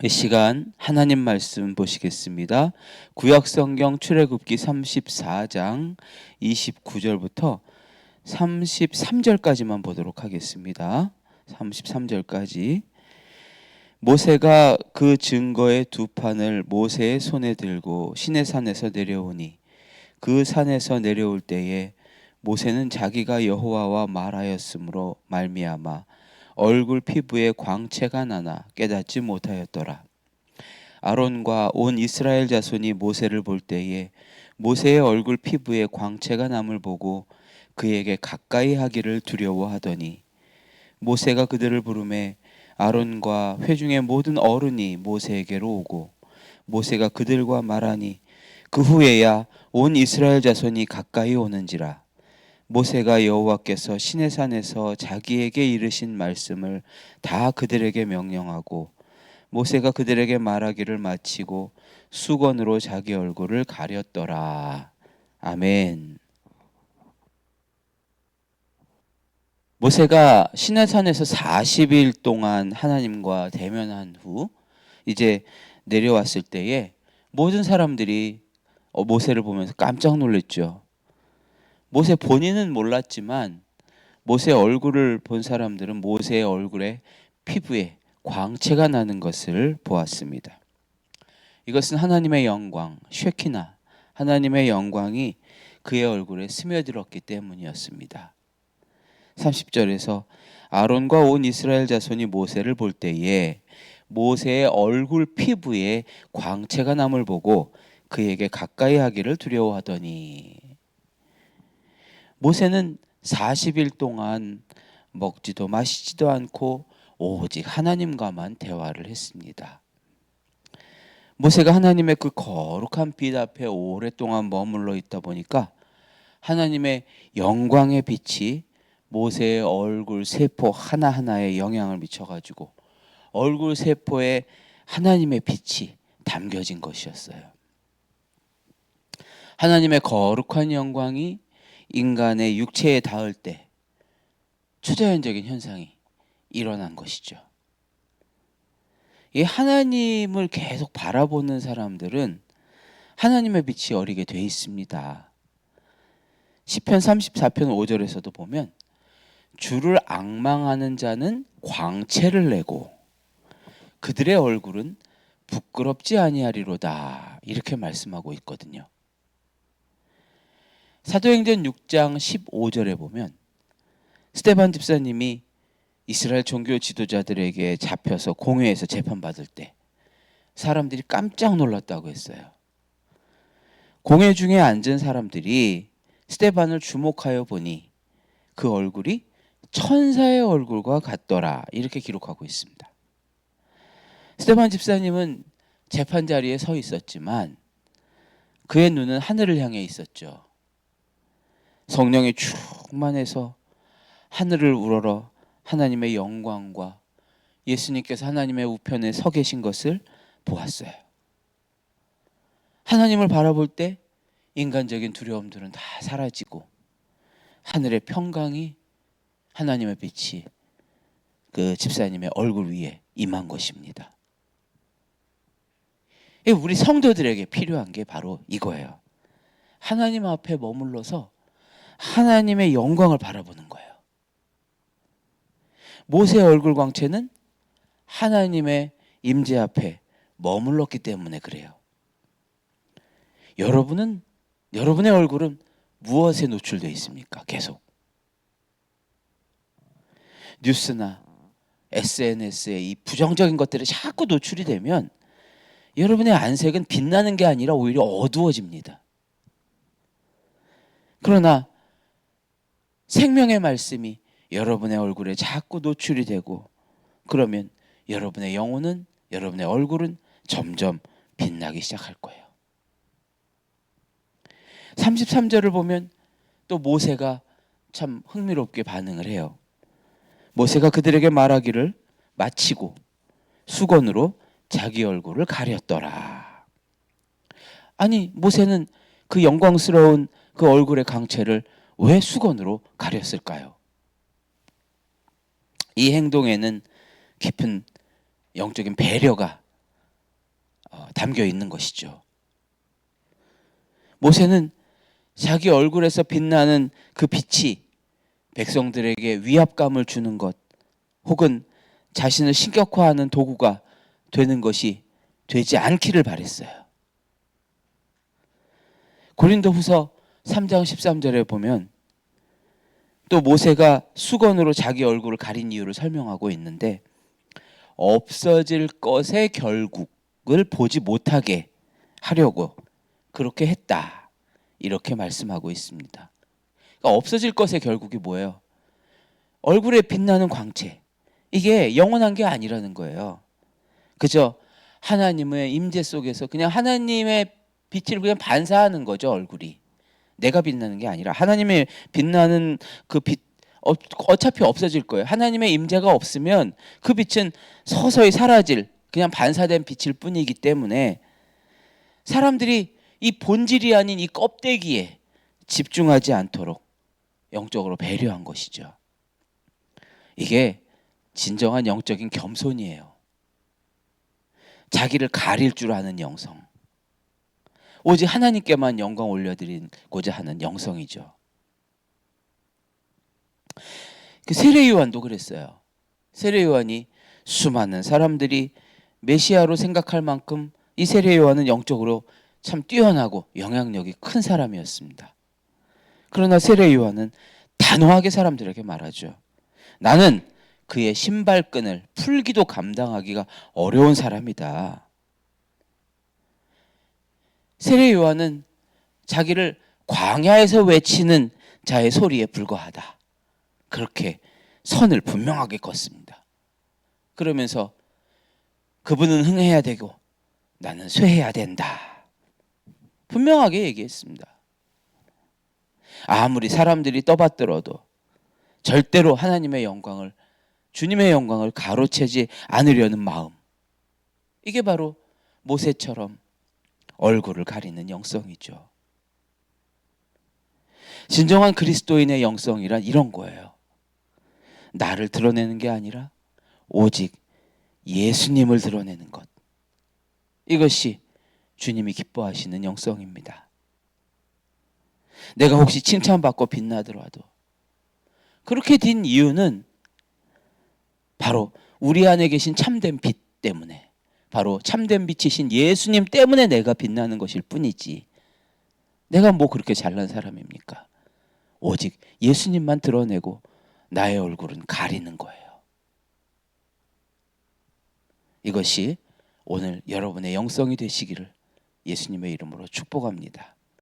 이 시간 하나님 말씀 보시겠습니다. 구약성경 출애굽기 34장 29절부터 33절까지만 보도록 하겠습니다. 33절까지. 모세가 그 증거의 두 판을 모세의 손에 들고 시내산에서 내려오니 그 산에서 내려올 때에 모세는 자기가 여호와와 말하였으므로 말미암아 얼굴 피부에 광채가 나나 깨닫지 못하였더라. 아론과 온 이스라엘 자손이 모세를 볼 때에 모세의 얼굴 피부에 광채가 남을 보고 그에게 가까이 하기를 두려워하더니 모세가 그들을 부르매 아론과 회중의 모든 어른이 모세에게로 오고 모세가 그들과 말하니 그 후에야 온 이스라엘 자손이 가까이 오는지라. 모세가 여호와께서 시내산에서 자기에게 이르신 말씀을 다 그들에게 명령하고 모세가 그들에게 말하기를 마치고 수건으로 자기 얼굴을 가렸더라. 아멘. 모세가 시내산에서 40일 동안 하나님과 대면한 후 이제 내려왔을 때에 모든 사람들이 모세를 보면서 깜짝 놀랐죠. 모세 본인은 몰랐지만 모세의 얼굴을 본 사람들은 모세의 얼굴에 피부에 광채가 나는 것을 보았습니다. 이것은 하나님의 영광, 쉐키나, 하나님의 영광이 그의 얼굴에 스며들었기 때문이었습니다. 30절에서 아론과 온 이스라엘 자손이 모세를 볼 때에 모세의 얼굴 피부에 광채가 남을 보고 그에게 가까이 하기를 두려워하더니 모세는 40일 동안 먹지도 마시지도 않고 오직 하나님과만 대화를 했습니다. 모세가 하나님의 그 거룩한 빛 앞에 오랫동안 머물러 있다 보니까 하나님의 영광의 빛이 모세의 얼굴 세포 하나하나에 영향을 미쳐가지고 얼굴 세포에 하나님의 빛이 담겨진 것이었어요. 하나님의 거룩한 영광이 인간의 육체에 닿을 때 초자연적인 현상이 일어난 것이죠. 이 하나님을 계속 바라보는 사람들은 하나님의 빛이 어리게 돼 있습니다. 시편 34편 5절에서도 보면 주를 앙망하는 자는 광채를 내고 그들의 얼굴은 부끄럽지 아니하리로다 이렇게 말씀하고 있거든요. 사도행전 6장 15절에 보면 스데반 집사님이 이스라엘 종교 지도자들에게 잡혀서 공회에서 재판받을 때 사람들이 깜짝 놀랐다고 했어요. 공회 중에 앉은 사람들이 스데반을 주목하여 보니 그 얼굴이 천사의 얼굴과 같더라 이렇게 기록하고 있습니다. 스데반 집사님은 재판 자리에 서 있었지만 그의 눈은 하늘을 향해 있었죠. 성령이 충만해서 하늘을 우러러 하나님의 영광과 예수님께서 하나님의 우편에 서 계신 것을 보았어요. 하나님을 바라볼 때 인간적인 두려움들은 다 사라지고 하늘의 평강이 하나님의 빛이 그 집사님의 얼굴 위에 임한 것입니다. 우리 성도들에게 필요한 게 바로 이거예요. 하나님 앞에 머물러서 하나님의 영광을 바라보는 거예요. 모세의 얼굴 광채는 하나님의 임재 앞에 머물렀기 때문에 그래요. 여러분의 얼굴은 무엇에 노출되어 있습니까? 계속 뉴스나 SNS에 이 부정적인 것들이 자꾸 노출이 되면 여러분의 안색은 빛나는 게 아니라 오히려 어두워집니다. 그러나 생명의 말씀이 여러분의 얼굴에 자꾸 노출이 되고 그러면 여러분의 영혼은 여러분의 얼굴은 점점 빛나기 시작할 거예요. 33절을 보면 또 모세가 참 흥미롭게 반응을 해요. 모세가 그들에게 말하기를 마치고 수건으로 자기 얼굴을 가렸더라. 아니 모세는 그 영광스러운 그 얼굴의 광채를 왜 수건으로 가렸을까요? 이 행동에는 깊은 영적인 배려가 담겨 있는 것이죠. 모세는 자기 얼굴에서 빛나는 그 빛이 백성들에게 위압감을 주는 것 혹은 자신을 신격화하는 도구가 되는 것이 되지 않기를 바랬어요. 고린도후서 3장 13절에 보면 또 모세가 수건으로 자기 얼굴을 가린 이유를 설명하고 있는데 없어질 것의 결국을 보지 못하게 하려고 그렇게 했다. 이렇게 말씀하고 있습니다. 그러니까 없어질 것의 결국이 뭐예요? 얼굴에 빛나는 광채. 이게 영원한 게 아니라는 거예요. 그저 하나님의 임재 속에서 그냥 하나님의 빛을 그냥 반사하는 거죠, 얼굴이. 내가 빛나는 게 아니라 하나님의 빛나는 그 빛 어차피 없어질 거예요. 하나님의 임재가 없으면 그 빛은 서서히 사라질 그냥 반사된 빛일 뿐이기 때문에 사람들이 이 본질이 아닌 이 껍데기에 집중하지 않도록 영적으로 배려한 것이죠. 이게 진정한 영적인 겸손이에요. 자기를 가릴 줄 아는 영성. 오직 하나님께만 영광 올려드리고자 하는 영성이죠. 그 세례 요한도 그랬어요. 세례 요한이 수많은 사람들이 메시아로 생각할 만큼 이 세례 요한은 영적으로 참 뛰어나고 영향력이 큰 사람이었습니다. 그러나 세례 요한은 단호하게 사람들에게 말하죠. 나는 그의 신발끈을 풀기도 감당하기가 어려운 사람이다. 세례 요한은 자기를 광야에서 외치는 자의 소리에 불과하다. 그렇게 선을 분명하게 걷습니다. 그러면서 그분은 흥해야 되고 나는 쇠해야 된다. 분명하게 얘기했습니다. 아무리 사람들이 떠받들어도 절대로 하나님의 영광을, 주님의 영광을 가로채지 않으려는 마음. 이게 바로 모세처럼 얼굴을 가리는 영성이죠. 진정한 그리스도인의 영성이란 이런 거예요. 나를 드러내는 게 아니라 오직 예수님을 드러내는 것. 이것이 주님이 기뻐하시는 영성입니다. 내가 혹시 칭찬받고 빛나더라도 그렇게 된 이유는 바로 우리 안에 계신 참된 빛 때문에, 바로 참된 빛이신 예수님 때문에 내가 빛나는 것일 뿐이지 내가 뭐 그렇게 잘난 사람입니까? 오직 예수님만 드러내고 나의 얼굴은 가리는 거예요. 이것이 오늘 여러분의 영성이 되시기를 예수님의 이름으로 축복합니다.